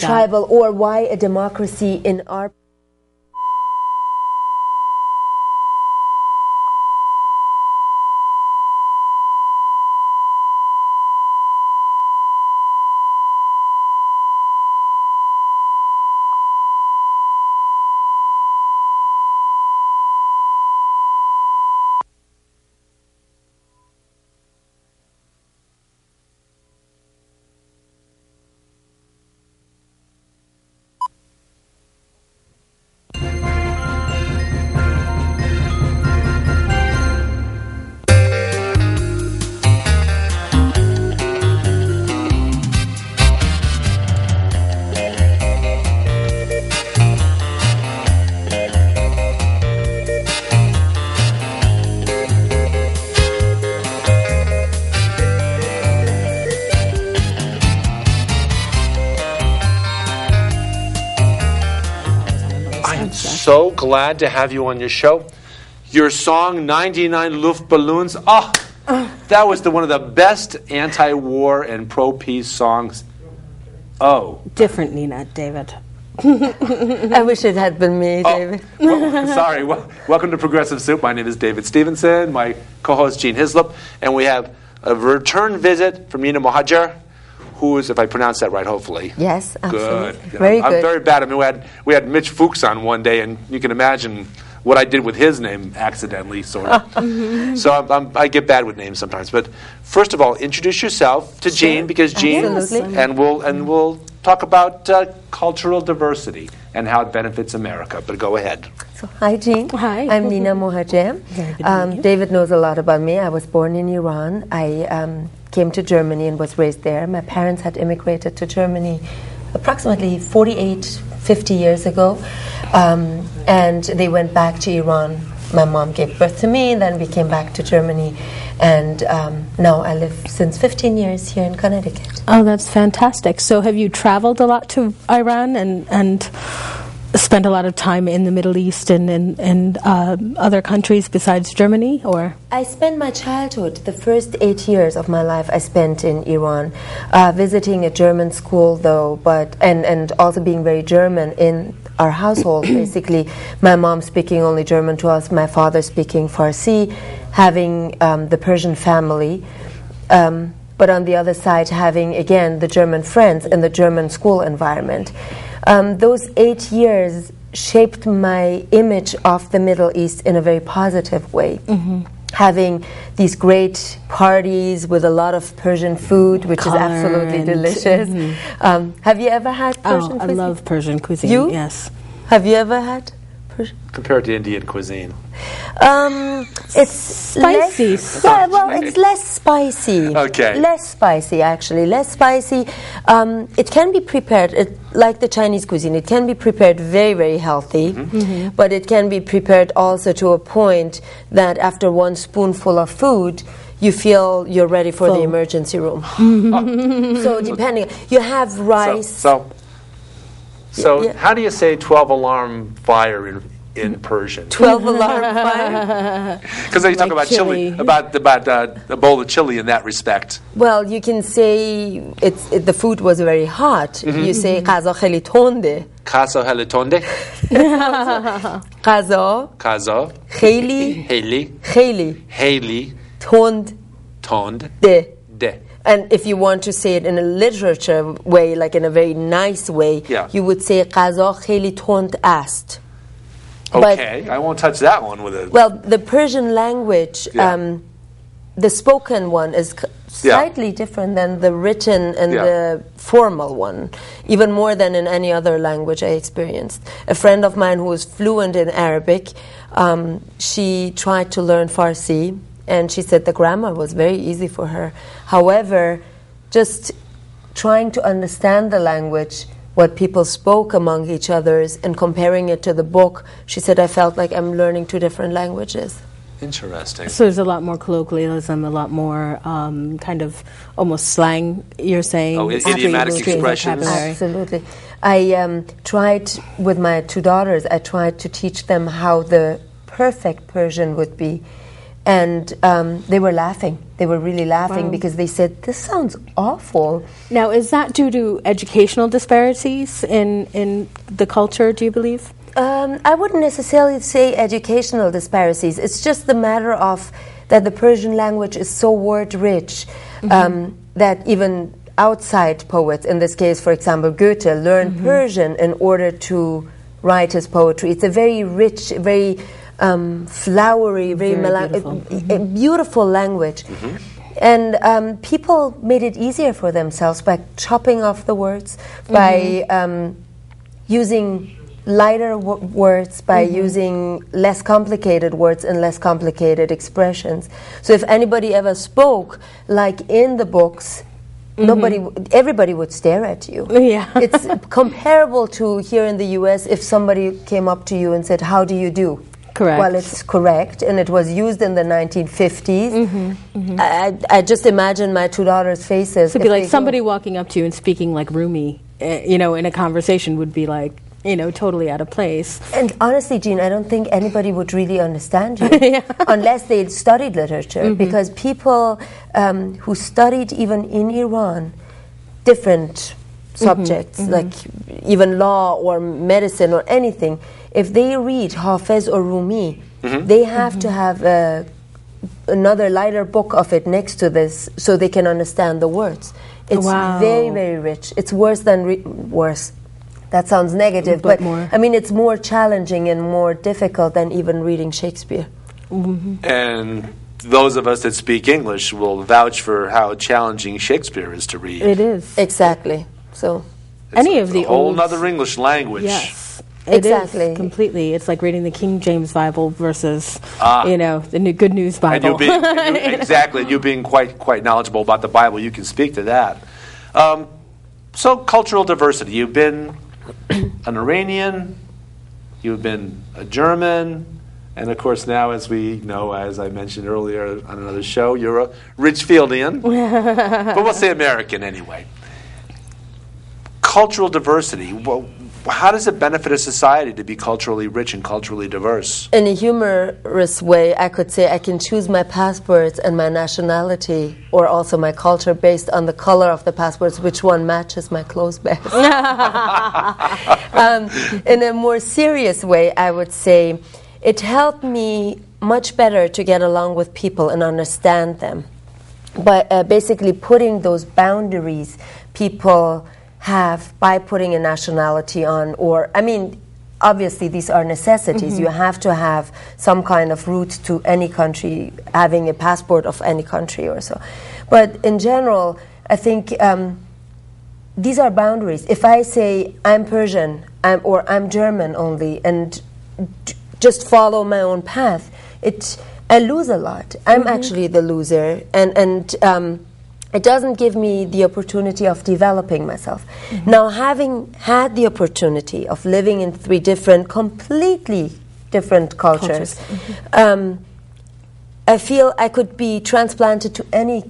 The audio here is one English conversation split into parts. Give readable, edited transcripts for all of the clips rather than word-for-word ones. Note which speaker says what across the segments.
Speaker 1: tribal, or why a democracy in our
Speaker 2: So glad to have you on your show. Your song 99 Luftballons, that was one of the best anti-war and pro-peace songs.
Speaker 3: Different Nina, David.
Speaker 1: I wish it had been me, David.
Speaker 2: Sorry. Welcome to Progressive Soup. My name is David Stevenson. My co-host Gene Hislop. And we have a return visit from Nina Mohadjer, who is, if I pronounce that right, hopefully.
Speaker 1: Yes, absolutely.
Speaker 2: Good.
Speaker 1: Very good.
Speaker 2: I'm very bad. I mean, we had Mitch Fuchs on one day, and you can imagine what I did with his name accidentally, sort of. So I get bad with names sometimes. But first of all, introduce yourself to Gene, because Gene, and we'll talk about cultural diversity and how it benefits America. But go ahead.
Speaker 1: So, hi, Gene.
Speaker 3: Hi.
Speaker 1: I'm Nina Mohadjer. David knows a lot about me. I was born in Iran. I came to Germany and was raised there. My parents had immigrated to Germany approximately 50 years ago. And they went back to Iran. My mom gave birth to me, and then we came back to Germany. And now I live since 15 years here in Connecticut.
Speaker 3: Oh, that's fantastic. So have you traveled a lot to Iran and spent a lot of time in the Middle East and other countries besides Germany, or?
Speaker 1: I spent my childhood, the first 8 years of my life I spent in Iran, visiting a German school though, and also being very German in our household. Basically, my mom speaking only German to us, my father speaking Farsi, having the Persian family, but on the other side having, again, the German friends and the German school environment. Those 8 years shaped my image of the Middle East in a very positive way. Mm-hmm. Having these great parties with a lot of Persian food, which is absolutely delicious. Mm-hmm. Have you ever had Persian cuisine?
Speaker 3: I love Persian cuisine,
Speaker 1: you?
Speaker 3: Yes.
Speaker 1: Have you ever had Persian?
Speaker 2: Compared to Indian cuisine.
Speaker 1: It's
Speaker 3: spicy.
Speaker 1: It's less spicy.
Speaker 2: Okay.
Speaker 1: Less spicy, actually. Less spicy. It can be prepared, like the Chinese cuisine, it can be prepared very, very healthy, but it can be prepared also to a point that after one spoonful of food, you feel you're ready for the emergency room. So depending, you have rice.
Speaker 2: So how do you say 12-alarm fire in Persian?
Speaker 1: 12 alarm fire?
Speaker 2: Because you talk about chili, about a bowl of chili in that respect.
Speaker 1: Well, you can say the food was very hot. You say غذا خیلی تنده.
Speaker 2: غذا خیلی تنده.
Speaker 1: غذا خیلی تند ده. And if you want to say it in a literature way, like in a very nice way, you would say غذا خیلی تند است.
Speaker 2: Okay, I won't touch that one with it.
Speaker 1: Well, the Persian language, the spoken one is slightly different than the written and the formal one, even more than in any other language I experienced. A friend of mine who was fluent in Arabic, she tried to learn Farsi, and she said the grammar was very easy for her. However, just trying to understand the language, what people spoke among each others, and comparing it to the book, she said, I felt like I'm learning two different languages.
Speaker 2: Interesting.
Speaker 3: So there's a lot more colloquialism, a lot more kind of almost slang, you're saying.
Speaker 2: Oh, idiomatic expressions.
Speaker 1: Absolutely. I tried, with my two daughters, I tried to teach them how the perfect Persian would be. And they were laughing. they were really laughing
Speaker 3: Wow.
Speaker 1: because they said, this sounds awful.
Speaker 3: Now, is that due to educational disparities in the culture, do you believe?
Speaker 1: I wouldn't necessarily say educational disparities. It's just the matter of that the Persian language is so word-rich that even outside poets, in this case, for example, Goethe, learned Persian in order to write his poetry. It's a very rich, very flowery, very beautiful language. And people made it easier for themselves by chopping off the words, by using lighter words, by using less complicated words and less complicated expressions. So if anybody ever spoke like in the books, everybody would stare at you.
Speaker 3: Yeah.
Speaker 1: It's comparable to here in the US if somebody came up to you and said, how do you do?
Speaker 3: Correct.
Speaker 1: Well, it's correct, and it was used in the 1950s. I just imagine my two daughters' faces.
Speaker 3: It'd be like somebody walking up to you and speaking like Rumi, in a conversation would be like, totally out of place.
Speaker 1: And honestly, Jean, I don't think anybody would really understand you unless they'd studied literature, because people who studied even in Iran different subjects, like even law or medicine or anything, if they read Hafez or Rumi, they have to have another lighter book of it next to this so they can understand the words. It's very, very rich. It's worse than worse. That sounds negative, but
Speaker 3: more.
Speaker 1: I mean, it's more challenging and more difficult than even reading Shakespeare.
Speaker 2: And those of us that speak English will vouch for how challenging Shakespeare is to read.
Speaker 3: It is.
Speaker 1: Exactly. So,
Speaker 3: Any of the
Speaker 2: a whole
Speaker 3: old...
Speaker 2: other English language.
Speaker 3: Yes. It
Speaker 1: Exactly.
Speaker 3: is, completely. It's like reading the King James Bible versus, the Good News Bible.
Speaker 2: And you being quite knowledgeable about the Bible, you can speak to that. So cultural diversity. You've been an Iranian, you've been a German, and of course now, as we know, as I mentioned earlier on another show, you're a Ridgefieldian, but we'll say American anyway. Cultural diversity. Well, how does it benefit a society to be culturally rich and culturally diverse?
Speaker 1: in a humorous way, I could say I can choose my passports and my nationality, or also my culture, based on the color of the passports, which one matches my clothes best. In a more serious way, I would say it helped me much better to get along with people and understand them. But basically putting those boundaries people have by putting a nationality on, or, I mean, obviously these are necessities. You have to have some kind of route to any country, having a passport of any country or so. But in general, I think these are boundaries. If I say I'm Persian or I'm German only and just follow my own path, I lose a lot. I'm actually the loser, and it doesn't give me the opportunity of developing myself. Now, having had the opportunity of living in 3 completely different cultures, I feel I could be transplanted to any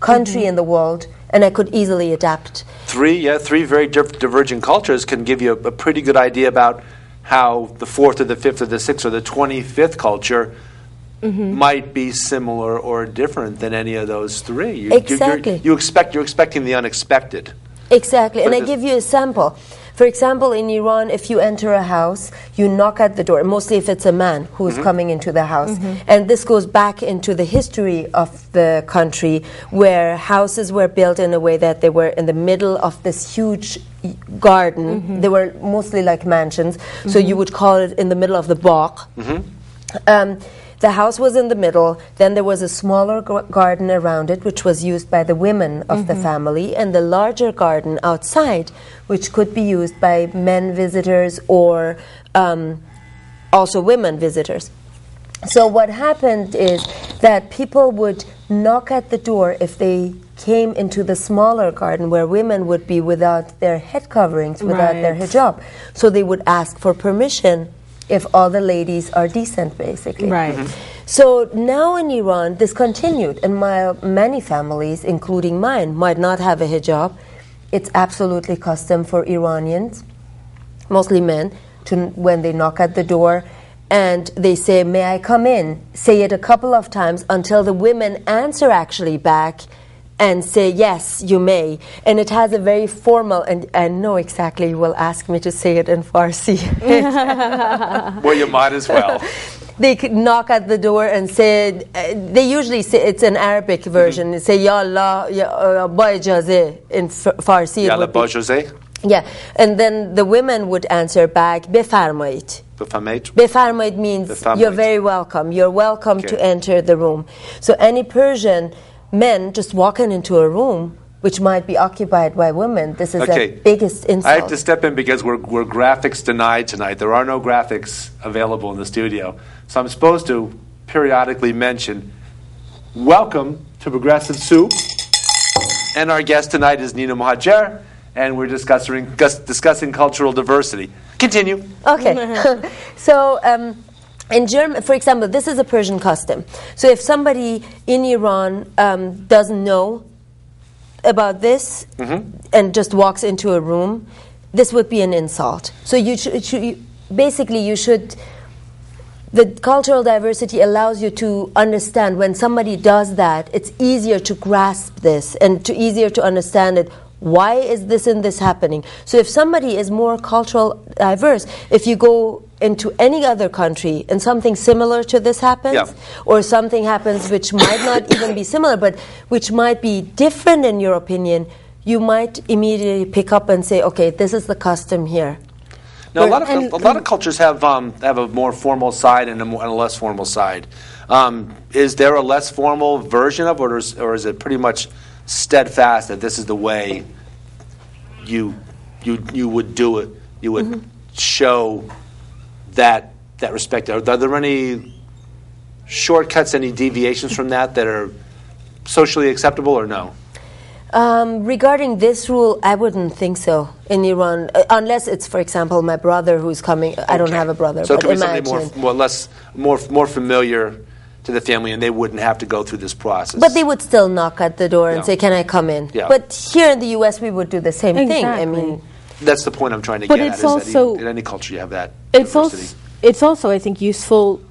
Speaker 1: country in the world, and I could easily adapt.
Speaker 2: 3 very divergent cultures can give you a pretty good idea about how the 4th or the 5th or the 6th or the 25th culture might be similar or different than any of those 3.
Speaker 1: Exactly.
Speaker 2: You're expecting the unexpected.
Speaker 1: Exactly, and I give you a sample. For example, in Iran, if you enter a house, you knock at the door, mostly if it's a man who is coming into the house. And this goes back into the history of the country, where houses were built in a way that they were in the middle of this huge garden. They were mostly like mansions, so you would call it in the middle of the bog. The house was in the middle, then there was a smaller garden around it, which was used by the women of the family, and the larger garden outside, which could be used by men visitors or also women visitors. So what happened is that people would knock at the door if they came into the smaller garden where women would be without their head coverings, without their hijab. So they would ask for permission if all the ladies are decent, basically. So now in Iran, this continued, and many families, including mine, might not have a hijab. It's absolutely custom for Iranians, mostly men, when they knock at the door, and they say, "May I come in?" Say it a couple of times until the women answer actually back and say, "Yes, you may." And it has a very formal, and I know exactly you will ask me to say it in Farsi.
Speaker 2: Well, you might as well.
Speaker 1: They could knock at the door and say, they usually say, it's an Arabic version, they say, "Ya Allah, ya ba ijaze," in Farsi.
Speaker 2: Ya Allah ba ijaze?
Speaker 1: Yeah, and then the women would answer back, "Befarmayit."
Speaker 2: Befarmayit?
Speaker 1: Befarmayit means
Speaker 2: Befarmayit.
Speaker 1: You're very welcome. You're welcome to enter the room. So any Persian men just walking into a room which might be occupied by women, this is the biggest insult.
Speaker 2: I have to step in because we're graphics denied tonight. There are no graphics available in the studio. So I'm supposed to periodically mention, welcome to Progressive Soup. And our guest tonight is Nina Mohadjer, and we're discussing cultural diversity. Continue.
Speaker 1: Okay. So in German, for example, this is a Persian custom. So if somebody in Iran doesn't know about this and just walks into a room, this would be an insult. So you should. The cultural diversity allows you to understand when somebody does that, it's easier to grasp this and easier to understand it. Why is this and this happening? So if somebody is more cultural diverse, if you go into any other country and something similar to this happens, or something happens which might not even be similar, but which might be different in your opinion, you might immediately pick up and say, okay, this is the custom here.
Speaker 2: Now, a lot of cultures have a more formal side and a less formal side. Is there a less formal version of it, or is it pretty much steadfast that this is the way you would do it? You would show that respect. Are there any shortcuts, any deviations from that are socially acceptable, or no?
Speaker 1: Regarding this rule, I wouldn't think so in Iran, unless it's, for example, my brother who's coming. I don't have a brother,
Speaker 2: so
Speaker 1: but
Speaker 2: it could be
Speaker 1: imagine.
Speaker 2: somebody more familiar to the family, and they wouldn't have to go through this process.
Speaker 1: But they would still knock at the door and say, "Can I come in?"
Speaker 2: Yeah.
Speaker 1: But here in the U.S., we would do the same thing. I mean,
Speaker 2: that's the point I'm trying to get at. Is that in any culture you have that diversity.
Speaker 3: It's also, I think, useful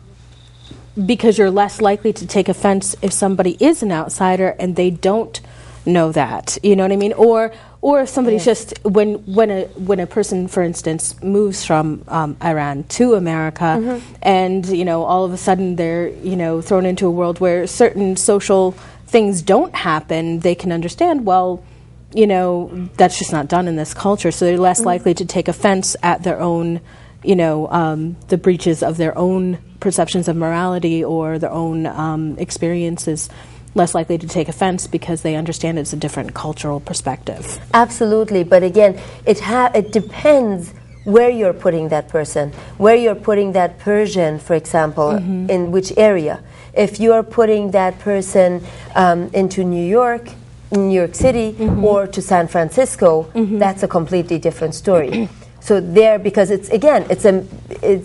Speaker 3: because you're less likely to take offense if somebody is an outsider and they don't know that. You know what I mean? Or if somebody's just when a person, for instance, moves from Iran to America, and all of a sudden they're thrown into a world where certain social things don't happen, they can understand, well, that's just not done in this culture, so they're less likely to take offense at their own the breaches of their own perceptions of morality or their own experiences. Less likely to take offense because they understand it's a different cultural perspective.
Speaker 1: Absolutely, but again, it depends where you're putting that person, where you're putting that Persian, for example, in which area. If you're putting that person into New York City, or to San Francisco, that's a completely different story. So there, because it's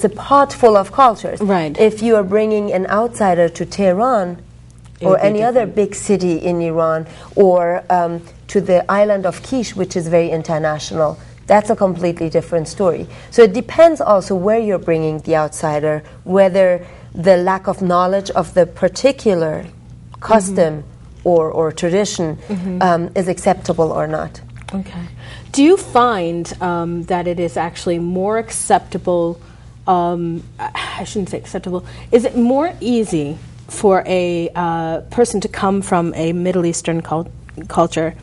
Speaker 1: a pot full of cultures.
Speaker 3: Right.
Speaker 1: If you are bringing an outsider to Tehran, or any other big city in Iran, or to the island of Kish, which is very international, that's a completely different story. So it depends also where you're bringing the outsider, whether the lack of knowledge of the particular custom or tradition is acceptable or not.
Speaker 3: Okay. Do you find that it is actually more acceptable, I shouldn't say acceptable, is it more easy for a person to come from a Middle Eastern culture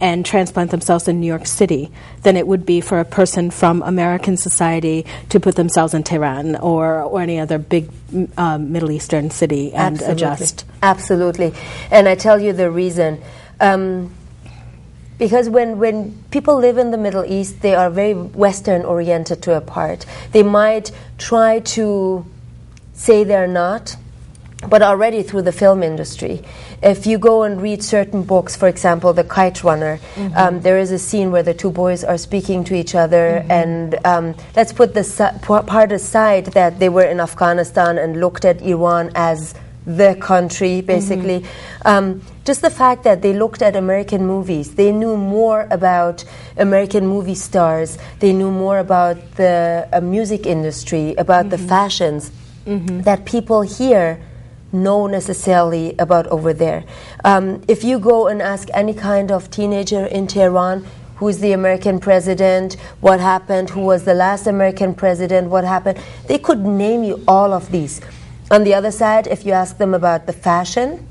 Speaker 3: and transplant themselves in New York City than it would be for a person from American society to put themselves in Tehran or any other big Middle Eastern city and adjust?
Speaker 1: Absolutely. And I tell you the reason. Because when people live in the Middle East, they are very Western-oriented to a part. They might try to say they're not, but already through the film industry. If you go and read certain books, for example, The Kite Runner, there is a scene where the two boys are speaking to each other, and let's put the part aside that they were in Afghanistan and looked at Iran as the country, basically. Just the fact that they looked at American movies, they knew more about American movie stars, they knew more about the music industry, about the fashions. that people here know necessarily about over there. If you go and ask any kind of teenager in Tehran, who's the American president, what happened, who was the last American president, what happened, they could name you all of these. On the other side, if you ask them about the fashion,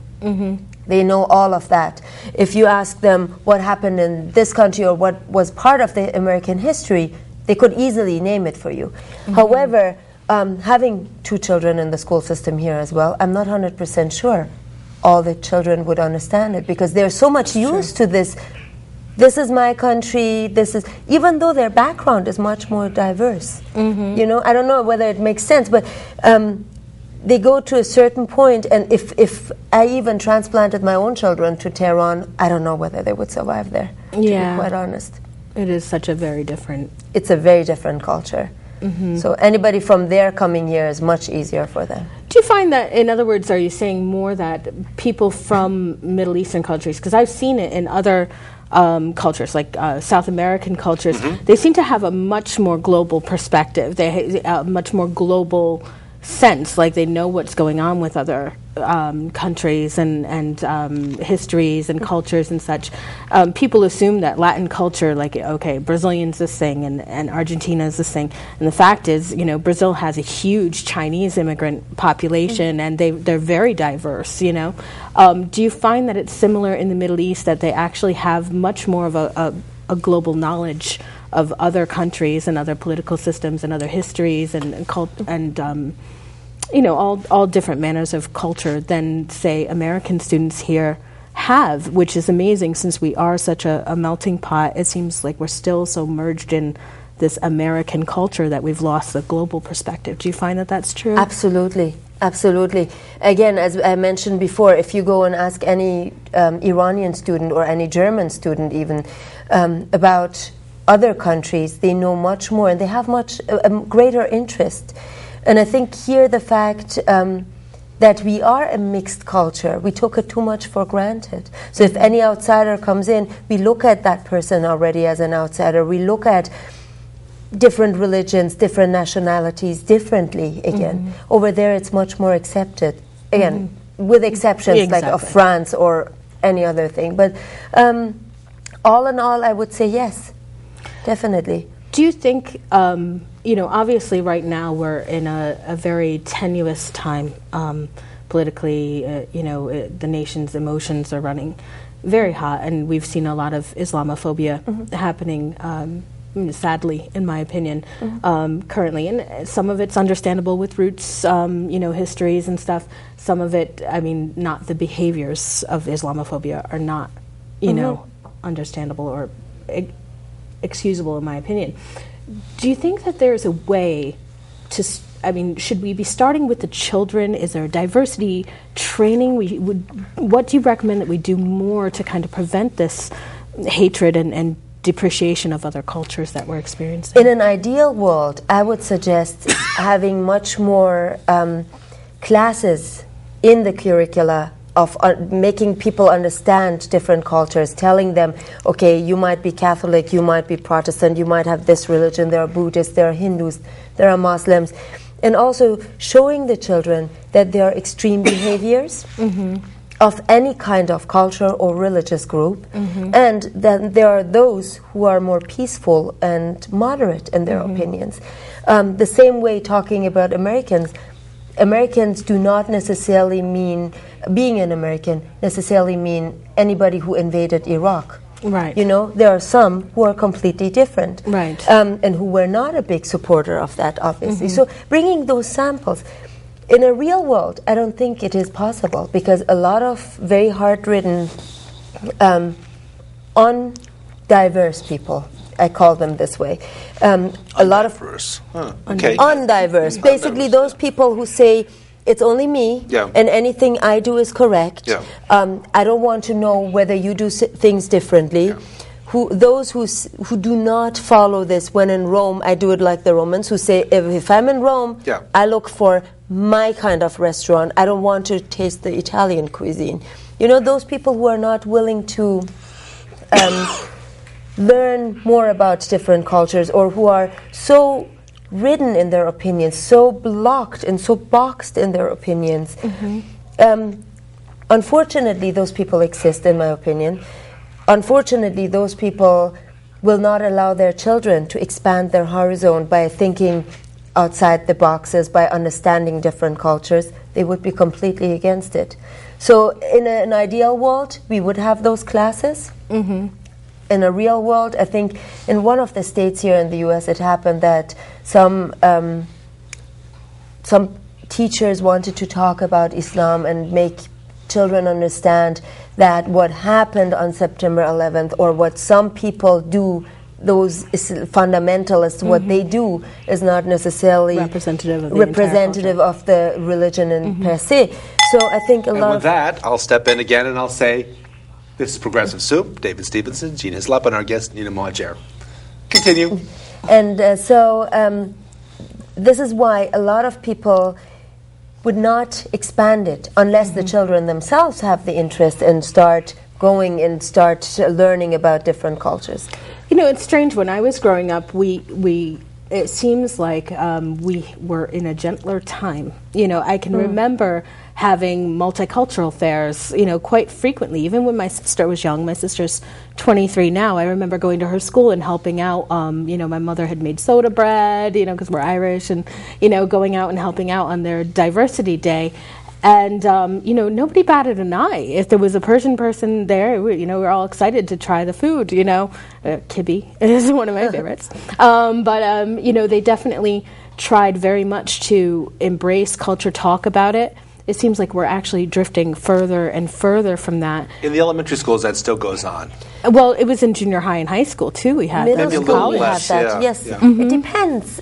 Speaker 1: they know all of that. If you ask them what happened in this country or what was part of the American history, they could easily name it for you. However, having 2 children in the school system here as well, I'm not 100% sure all the children would understand it, because they're so much used to this. This is my country, this is, even though their background is much more diverse. You know, I don't know whether it makes sense, but they go to a certain point, and if I even transplanted my own children to Tehran, I don't know whether they would survive there, to be quite honest.
Speaker 3: It is such a very different...
Speaker 1: It's a very different culture. So anybody from there coming here is much easier for them.
Speaker 3: Do you find that, in other words, are you saying more that people from Middle Eastern countries, because I've seen it in other cultures, like South American cultures, they seem to have a much more global perspective, they a much more global sense, like they know what's going on with other countries and histories and cultures and such. People assume that Latin culture, like, okay, Brazilian's this thing and Argentina's this thing. And the fact is, you know, Brazil has a huge Chinese immigrant population and they're very diverse, you know. Do you find that it's similar in the Middle East, that they actually have much more of a global knowledge of other countries and other political systems and other histories and you know, all different manners of culture than, say, American students here have, which is amazing since we are such a melting pot. It seems like we're still so merged in this American culture that we've lost the global perspective. Do you find that that's true?
Speaker 1: Absolutely. Absolutely. Again, as I mentioned before, if you go and ask any Iranian student or any German student even about other countries, they know much more and they have much greater interest. And I think here the fact that we are a mixed culture, we took it too much for granted. So if any outsider comes in, we look at that person already as an outsider. We look at different religions, different nationalities differently again. Over there it's much more accepted, again, with exceptions like of France or any other thing. But all in all, I would say yes, definitely.
Speaker 3: Do you think, you know, obviously right now we're in a very tenuous time politically, you know, the nation's emotions are running very hot, and we've seen a lot of Islamophobia happening, sadly, in my opinion, currently. And some of it's understandable with roots, you know, histories and stuff. Some of it, I mean, not the behaviors of Islamophobia are not, you know, understandable or excusable in my opinion. Do you think that there's a way to, I mean, should we be starting with the children? Is there a diversity training? What do you recommend that we do more to kind of prevent this hatred and depreciation of other cultures that we're experiencing?
Speaker 1: In an ideal world, I would suggest having much more classes in the curricula of making people understand different cultures, telling them, okay, you might be Catholic, you might be Protestant, you might have this religion, there are Buddhists, there are Hindus, there are Muslims, and also showing the children that there are extreme behaviors of any kind of culture or religious group, and then there are those who are more peaceful and moderate in their opinions. The same way talking about Americans do not necessarily mean, being an American, necessarily mean anybody who invaded Iraq.
Speaker 3: Right.
Speaker 1: You know, there are some who are completely different.
Speaker 3: Right.
Speaker 1: And who were not a big supporter of that, obviously. So bringing those samples. In a real world, I don't think it is possible, because a lot of very hard-ridden, undiverse people, I call them this way. A lot of undiverse. Basically, those people who say it's only me, and anything I do is correct. I don't want to know whether you do things differently. Those who do not follow this. When in Rome, I do it like the Romans, who say if I'm in Rome, I look for my kind of restaurant. I don't want to taste the Italian cuisine. You know, those people who are not willing to learn more about different cultures, or who are so ridden in their opinions, so blocked and so boxed in their opinions. Unfortunately, those people exist, in my opinion. Unfortunately, those people will not allow their children to expand their horizon by thinking outside the boxes, by understanding different cultures. They would be completely against it. So in an ideal world, we would have those classes. In a real world, I think in one of the states here in the US, it happened that some teachers wanted to talk about Islam and make children understand that what happened on September 11th, or what some people do, those fundamentalists, what they do is not necessarily representative of the religion in per se. So I think a lot of...
Speaker 2: And with that, I'll step in again and I'll say, this is Progressive Soup, David Stevenson, Gene Hislop, and our guest, Nina Mohadjer. Continue.
Speaker 1: And this is why a lot of people would not expand it unless the children themselves have the interest and start going and start learning about different cultures.
Speaker 3: You know, it's strange. When I was growing up, it seems like we were in a gentler time. You know, I can remember having multicultural fairs, you know, quite frequently. Even when my sister was young, my sister's 23 now, I remember going to her school and helping out. You know, my mother had made soda bread, you know, because we're Irish, and, you know, going out and helping out on their diversity day. And, you know, nobody batted an eye. If there was a Persian person there, you know, we were all excited to try the food, you know. Kibbe is one of my favorites. But, you know, they definitely tried very much to embrace culture, talk about it. It seems like we're actually drifting further and further from that.
Speaker 2: In the elementary schools, that still goes on.
Speaker 3: Well, it was in junior high and high school, too. We had
Speaker 1: middle
Speaker 3: that.
Speaker 1: school, we have that, yes. It depends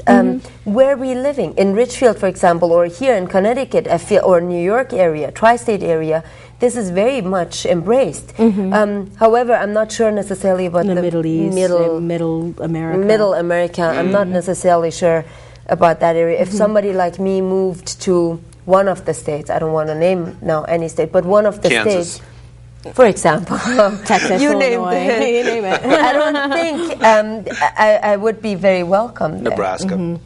Speaker 1: where we're living. In Ridgefield, for example, or here in Connecticut, I feel, or New York area, tri-state area, this is very much embraced. However, I'm not sure necessarily about the
Speaker 3: Middle East, Middle America.
Speaker 1: Middle America, I'm not necessarily sure about that area. If somebody like me moved to one of the states, I don't want to name now any state, but one of the
Speaker 2: Kansas.
Speaker 1: states, for example,
Speaker 3: Texas,
Speaker 1: you
Speaker 3: Illinois, you name it.
Speaker 1: I don't think I would be very welcome there.
Speaker 2: Nebraska.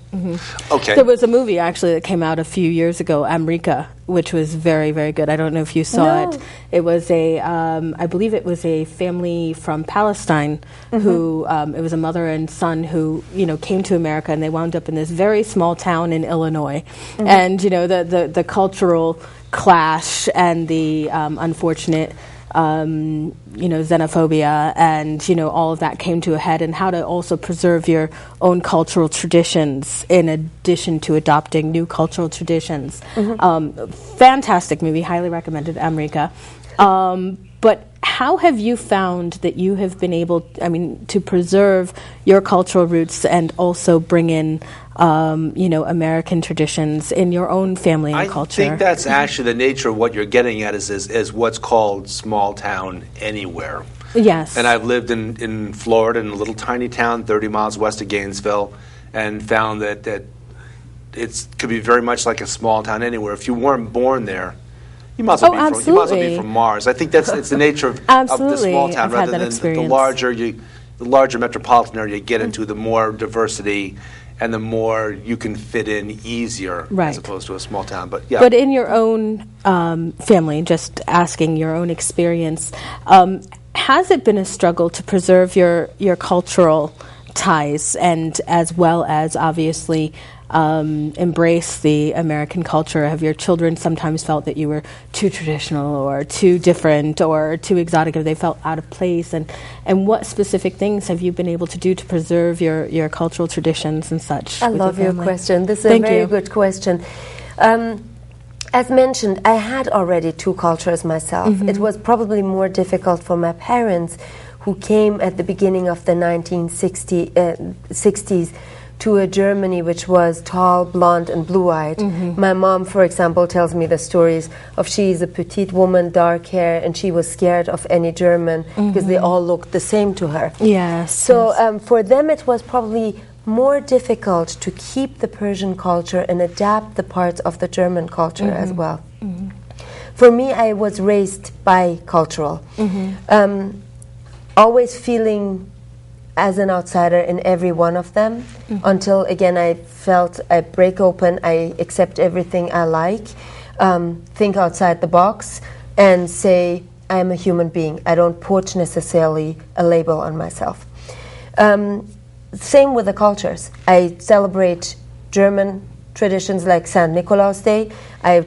Speaker 2: Okay.
Speaker 3: There was a movie actually that came out a few years ago, America, which was very, very good. I don't know if you saw it. It was I believe it was a family from Palestine who, it was a mother and son who, you know, came to America, and they wound up in this very small town in Illinois. And, you know, the cultural clash and the unfortunate you know, xenophobia and, you know, all of that came to a head, and how to also preserve your own cultural traditions in addition to adopting new cultural traditions. Fantastic movie, highly recommended, America. But how have you found that you have been able, to preserve your cultural roots and also bring in, you know, American traditions in your own family and culture?
Speaker 2: I think that's actually the nature of what you're getting at is what's called small town anywhere.
Speaker 3: Yes.
Speaker 2: And I've lived in Florida in a little tiny town 30 miles west of Gainesville, and found that it could be very much like a small town anywhere. If you weren't born there, you might as well be from Mars. I think it's the nature of the small town, rather than the larger metropolitan area you get into, the more diversity and the more you can fit in easier, as opposed to a small town. But yeah.
Speaker 3: But in your own family, just asking your own experience, has it been a struggle to preserve your cultural ties, and as well as obviously embrace the American culture? Have your children sometimes felt that you were too traditional or too different or too exotic, or they felt out of place? And what specific things have you been able to do to preserve your cultural traditions and such?
Speaker 1: I love your question. This is a very good question. As mentioned, I had already two cultures myself. It was probably more difficult for my parents, who came at the beginning of the 1960s to a Germany which was tall, blonde, and blue-eyed. My mom, for example, tells me the stories of she's a petite woman, dark hair, and she was scared of any German because they all looked the same to her.
Speaker 3: Yes.
Speaker 1: So for them it was probably more difficult to keep the Persian culture and adapt the parts of the German culture as well. For me, I was raised bicultural, always feeling as an outsider in every one of them until, again, I felt I break open, I accept everything I like, think outside the box, and say, I am a human being. I don't put necessarily a label on myself. Same with the cultures. I celebrate German traditions like St. Nicolaus Day. I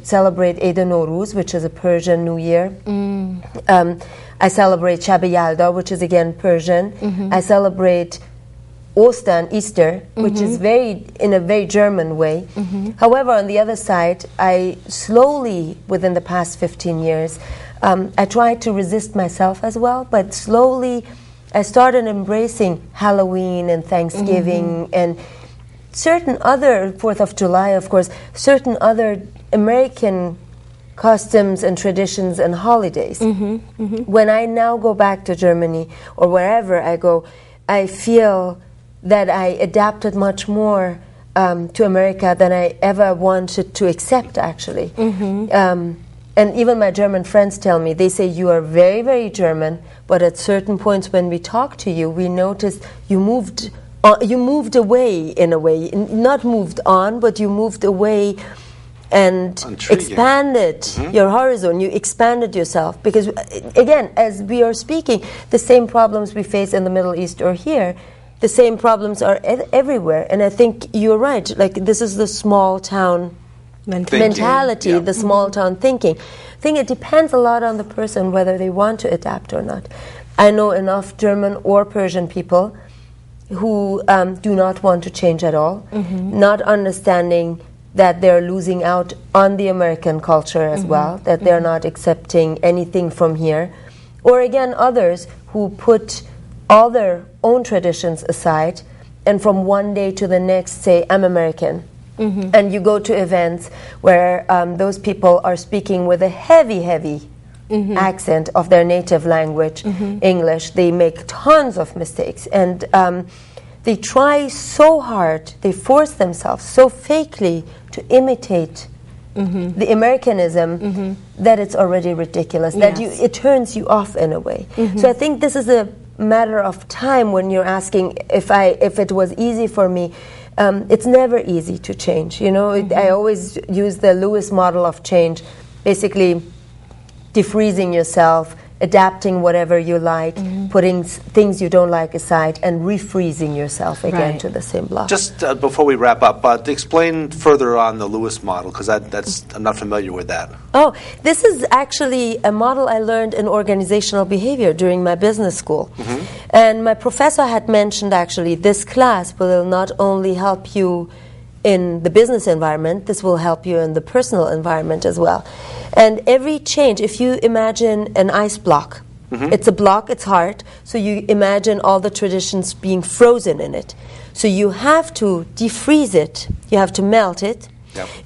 Speaker 1: celebrate Eid al-Nowruz, which is a Persian New Year. I celebrate Shab Yalda, which is again Persian. I celebrate Ostern, Easter, which is in a very German way. However, on the other side, I slowly, within the past 15 years, I tried to resist myself as well, but slowly I started embracing Halloween and Thanksgiving and certain other, 4th of July, of course, certain other American customs and traditions and holidays. When I now go back to Germany or wherever I go, I feel that I adapted much more to America than I ever wanted to accept, actually. And even my German friends tell me, they say, you are very, very German, but at certain points when we talk to you, we noticed you moved away in a way, not moved on, but you moved away and expanded your horizon, you expanded yourself. Because, again, as we are speaking, the same problems we face in the Middle East or here, the same problems are everywhere. And I think you're right, like this is the small town mentality, the small town thinking. I think it depends a lot on the person whether they want to adapt or not. I know enough German or Persian people who do not want to change at all, not understanding that they're losing out on the American culture as well, that they're not accepting anything from here. Or again, others who put all their own traditions aside and from one day to the next say, I'm American. And you go to events where those people are speaking with a heavy, heavy accent of their native language, English. They make tons of mistakes. And they try so hard, they force themselves so fakely to imitate the Americanism that it's already ridiculous, that it turns you off in a way. So I think this is a matter of time when you're asking if it was easy for me. It's never easy to change. You know, I always use the Lewis model of change, basically defreezing yourself, adapting whatever you like, putting things you don't like aside, and refreezing yourself again to the same block.
Speaker 2: Just before we wrap up, explain further on the Lewis model, because I'm not familiar with that.
Speaker 1: Oh, this is actually a model I learned in organizational behavior during my business school. And my professor had mentioned, actually, this class will not only help you in the business environment, this will help you in the personal environment as well. And every change, if you imagine an ice block, it's a block, it's hard, so you imagine all the traditions being frozen in it. So you have to defreeze it, you have to melt it,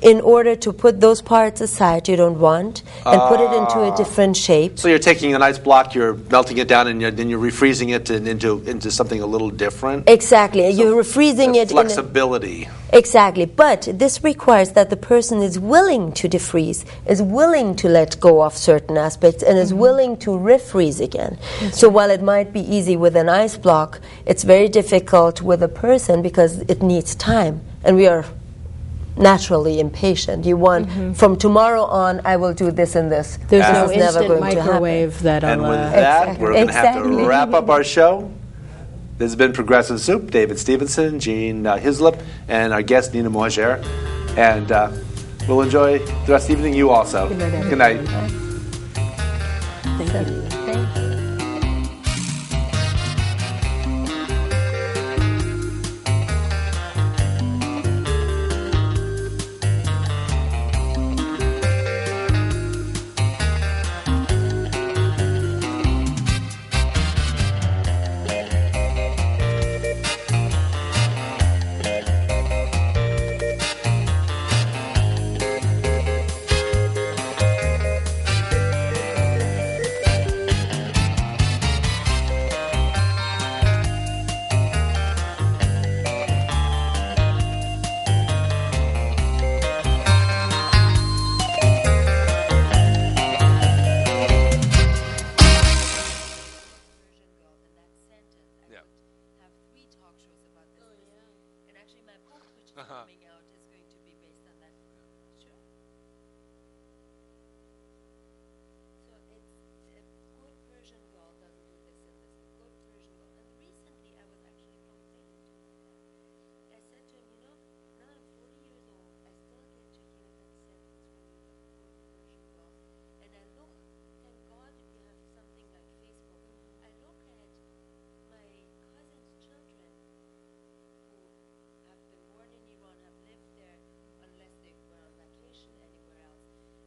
Speaker 1: in order to put those parts aside you don't want and put it into a different shape.
Speaker 2: So you're taking an ice block, you're melting it down, and then you're refreezing it into something a little different?
Speaker 1: Exactly. So you're refreezing it.
Speaker 2: Flexibility.
Speaker 1: Exactly. But this requires that the person is willing to defreeze, is willing to let go of certain aspects, and is willing to refreeze again. So while it might be easy with an ice block, it's very difficult with a person because it needs time. And we are naturally impatient. You want from tomorrow on I will do this and this.
Speaker 3: There's no instant microwave that'll
Speaker 2: and with that we're going to have to wrap up our show. This has been Progressive Soup. David Stevenson, Jean Hislop, and our guest Nina Mohadjer. And we'll enjoy the rest of the evening. You also. Good night.
Speaker 3: Thank you.
Speaker 1: coming out